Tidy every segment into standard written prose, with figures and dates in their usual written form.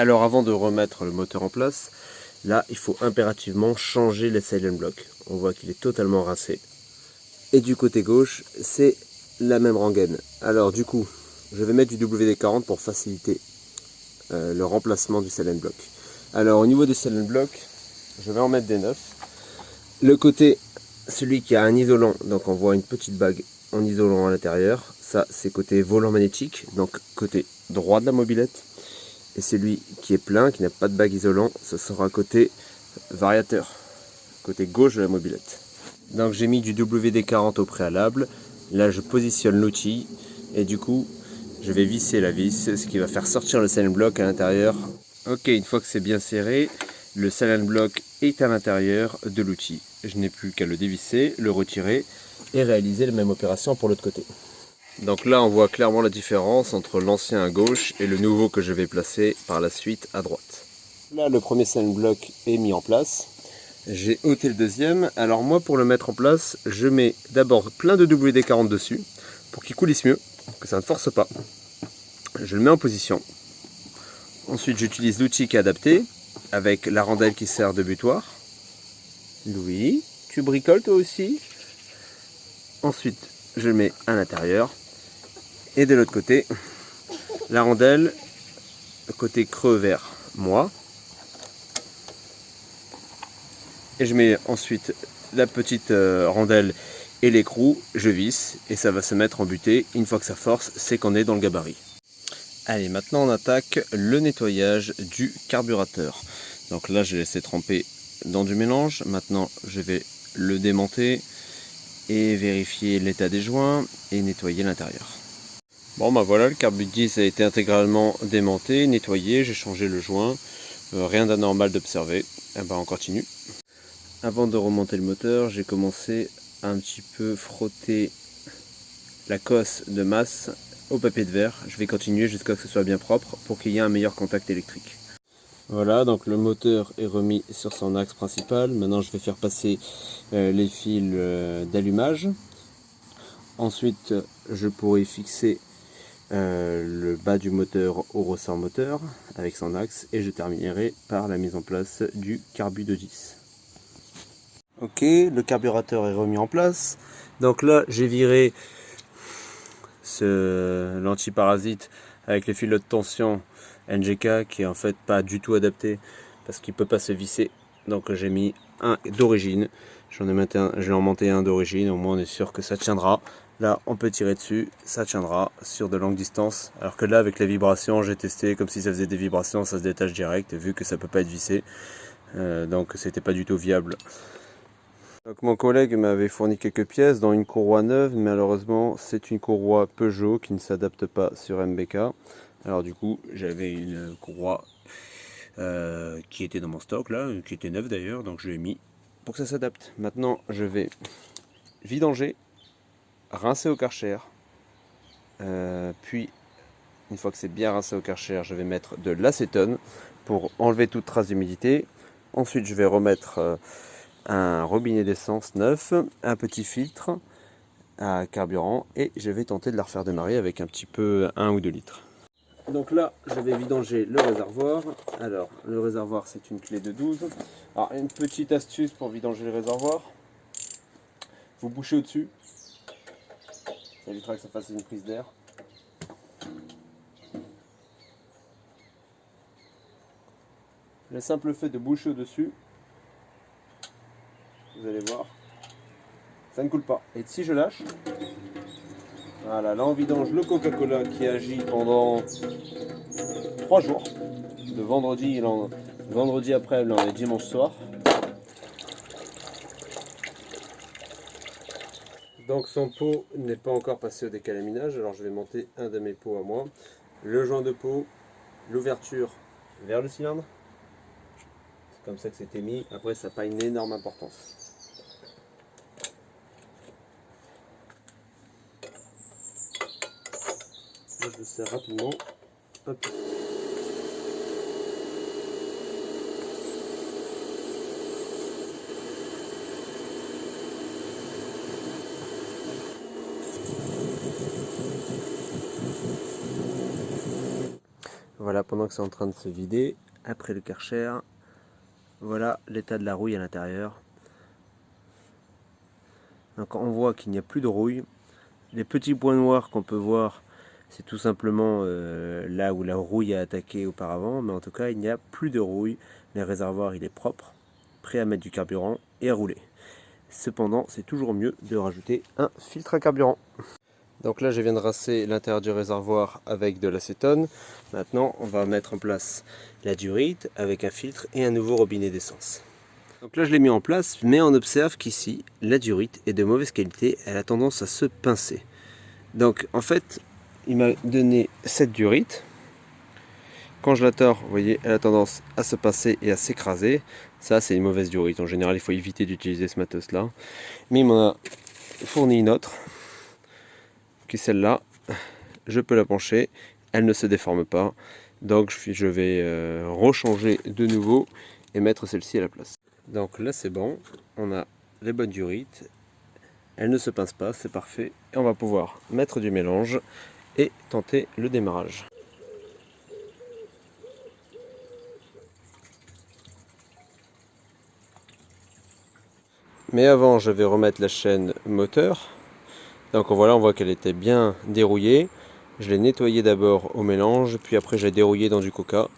Alors avant de remettre le moteur en place, là il faut impérativement changer les silent blocks. On voit qu'il est totalement rincé. Et du côté gauche, c'est la même rengaine. Alors du coup, je vais mettre du WD-40 pour faciliter le remplacement du silent block. Alors au niveau des silent blocks, je vais en mettre des neufs. Le côté, celui qui a un isolant, donc on voit une petite bague en isolant à l'intérieur. Ça c'est côté volant magnétique, donc côté droit de la mobilette. Et celui qui est plein, qui n'a pas de bague isolant, ce sera côté variateur, côté gauche de la mobilette. Donc j'ai mis du WD-40 au préalable. Là je positionne l'outil et du coup je vais visser la vis, ce qui va faire sortir le silent block à l'intérieur. Ok, une fois que c'est bien serré, le silent block est à l'intérieur de l'outil. Je n'ai plus qu'à le dévisser, le retirer et réaliser la même opération pour l'autre côté. Donc là on voit clairement la différence entre l'ancien à gauche et le nouveau que je vais placer par la suite à droite. Là le premier silent block est mis en place. J'ai ôté le deuxième. Alors moi pour le mettre en place, je mets d'abord plein de WD-40 dessus pour qu'il coulisse mieux, que ça ne force pas. Je le mets en position. Ensuite j'utilise l'outil qui est adapté avec la rondelle qui sert de butoir. Louis, tu bricoles toi aussi? Ensuite je le mets à l'intérieur. Et de l'autre côté, la rondelle, côté creux vers moi. Et je mets ensuite la petite rondelle et l'écrou, je visse et ça va se mettre en butée. Une fois que ça force, c'est qu'on est dans le gabarit. Allez, maintenant on attaque le nettoyage du carburateur. Donc là, je l'ai laissé tremper dans du mélange. Maintenant, je vais le démonter et vérifier l'état des joints et nettoyer l'intérieur. Bon bah voilà, le carbut 10 a été intégralement démonté, nettoyé, j'ai changé le joint. Rien d'anormal d'observer. Et ben on continue. Avant de remonter le moteur, j'ai commencé à un petit peu frotter la cosse de masse au papier de verre. Je vais continuer jusqu'à ce que ce soit bien propre pour qu'il y ait un meilleur contact électrique. Voilà, donc le moteur est remis sur son axe principal. Maintenant je vais faire passer les fils d'allumage. Ensuite je pourrai fixer le bas du moteur au ressort moteur avec son axe et je terminerai par la mise en place du carbut de 10. Ok, le carburateur est remis en place. Donc là, j'ai viré l'antiparasite avec les fils de tension NGK qui est en fait pas du tout adapté parce qu'il peut pas se visser. Donc j'ai mis un d'origine. J'en ai monté un d'origine. Au moins on est sûr que ça tiendra. Là, on peut tirer dessus, ça tiendra sur de longues distances. Alors que là, avec les vibrations, j'ai testé comme si ça faisait des vibrations, ça se détache direct. Vu que ça peut pas être vissé, donc c'était pas du tout viable. Donc mon collègue m'avait fourni quelques pièces dont une courroie neuve, mais malheureusement c'est une courroie Peugeot qui ne s'adapte pas sur MBK. Alors du coup j'avais une courroie qui était dans mon stock là, qui était neuve d'ailleurs, donc je l'ai mis pour que ça s'adapte. Maintenant je vais vidanger, rincer au Karcher, puis une fois que c'est bien rincé au Karcher, je vais mettre de l'acétone pour enlever toute trace d'humidité. Ensuite je vais remettre un robinet d'essence neuf, un petit filtre à carburant et je vais tenter de la refaire démarrer avec un petit peu 1 ou 2 litres. Donc là je vais vidanger le réservoir. Alors le réservoir c'est une clé de 12. Alors une petite astuce pour vidanger le réservoir, vous bouchez au dessus, ça évitera que ça fasse une prise d'air. Le simple fait de boucher au dessus, vous allez voir, ça ne coule pas. Et si je lâche, voilà, là on vidange le Coca-Cola qui agit pendant 3 jours, de vendredi après le dimanche soir. Donc son pot n'est pas encore passé au décalaminage, alors je vais monter un de mes pots à moi. Le joint de pot, l'ouverture vers le cylindre. C'est comme ça que c'était mis, après ça n'a pas une énorme importance. Là, je le serre rapidement. Hop. Voilà, pendant que c'est en train de se vider, après le Karcher, voilà l'état de la rouille à l'intérieur. Donc on voit qu'il n'y a plus de rouille. Les petits points noirs qu'on peut voir, c'est tout simplement là où la rouille a attaqué auparavant, mais en tout cas il n'y a plus de rouille. Le réservoir il est propre, prêt à mettre du carburant et à rouler. Cependant, c'est toujours mieux de rajouter un filtre à carburant. Donc là, je viens de rincer l'intérieur du réservoir avec de l'acétone. Maintenant, on va mettre en place la diurite avec un filtre et un nouveau robinet d'essence. Donc là, je l'ai mis en place, mais on observe qu'ici, la diurite est de mauvaise qualité. Elle a tendance à se pincer. Donc en fait, il m'a donné cette diurite. Quand je la tords, vous voyez, elle a tendance à se pincer et à s'écraser. Ça, c'est une mauvaise diorite. En général, il faut éviter d'utiliser ce matos-là. Mais il m'en a fourni une autre, qui est celle-là. Je peux la pencher, elle ne se déforme pas. Donc, je vais rechanger de nouveau et mettre celle-ci à la place. Donc là, c'est bon. On a les bonnes diorites. Elle ne se pince pas, c'est parfait. Et on va pouvoir mettre du mélange et tenter le démarrage. Mais avant, je vais remettre la chaîne moteur. Donc voilà, on voit qu'elle était bien dérouillée. Je l'ai nettoyée d'abord au mélange, puis après j'ai dérouillé dans du coca.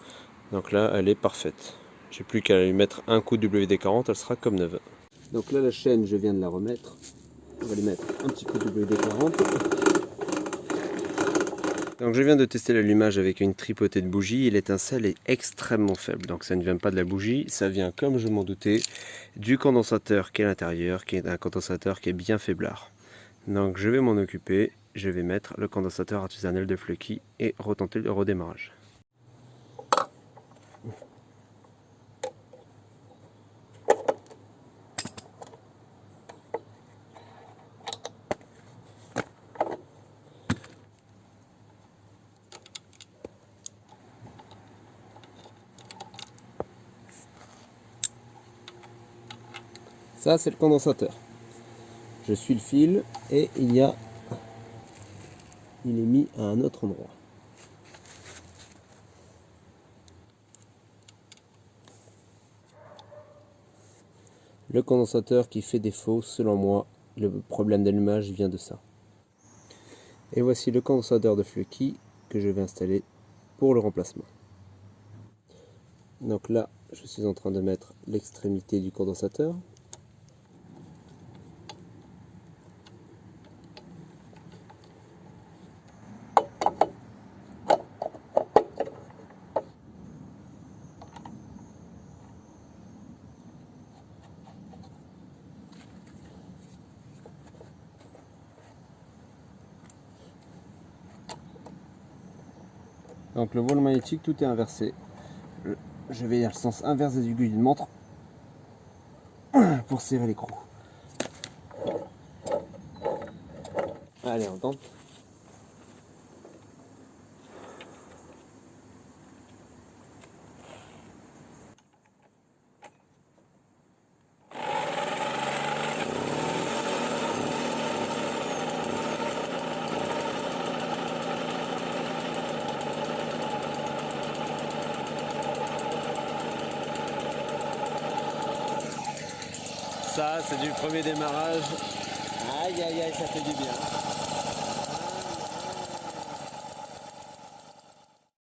Donc là, elle est parfaite. J'ai plus qu'à lui mettre un coup de WD-40, elle sera comme neuve. Donc là, la chaîne, je viens de la remettre. On va lui mettre un petit coup de WD-40. Donc je viens de tester l'allumage avec une tripotée de bougies et l'étincelle est extrêmement faible. Donc ça ne vient pas de la bougie, ça vient, comme je m'en doutais, du condensateur qui est à l'intérieur, qui est un condensateur qui est bien faiblard. Donc je vais m'en occuper, je vais mettre le condensateur artisanal de Flucky et retenter le redémarrage. Ça, c'est le condensateur. Je suis le fil et il est mis à un autre endroit. Le condensateur qui fait défaut, selon moi, le problème d'allumage vient de ça. Et voici le condensateur de Flucky que je vais installer pour le remplacement. Donc là, je suis en train de mettre l'extrémité du condensateur. Donc le voile magnétique, tout est inversé. Je vais dans le sens inverse des aiguilles d'une montre pour serrer l'écrou. Allez, on tente. Ça, c'est du premier démarrage. Aïe, aïe, aïe, ça fait du bien.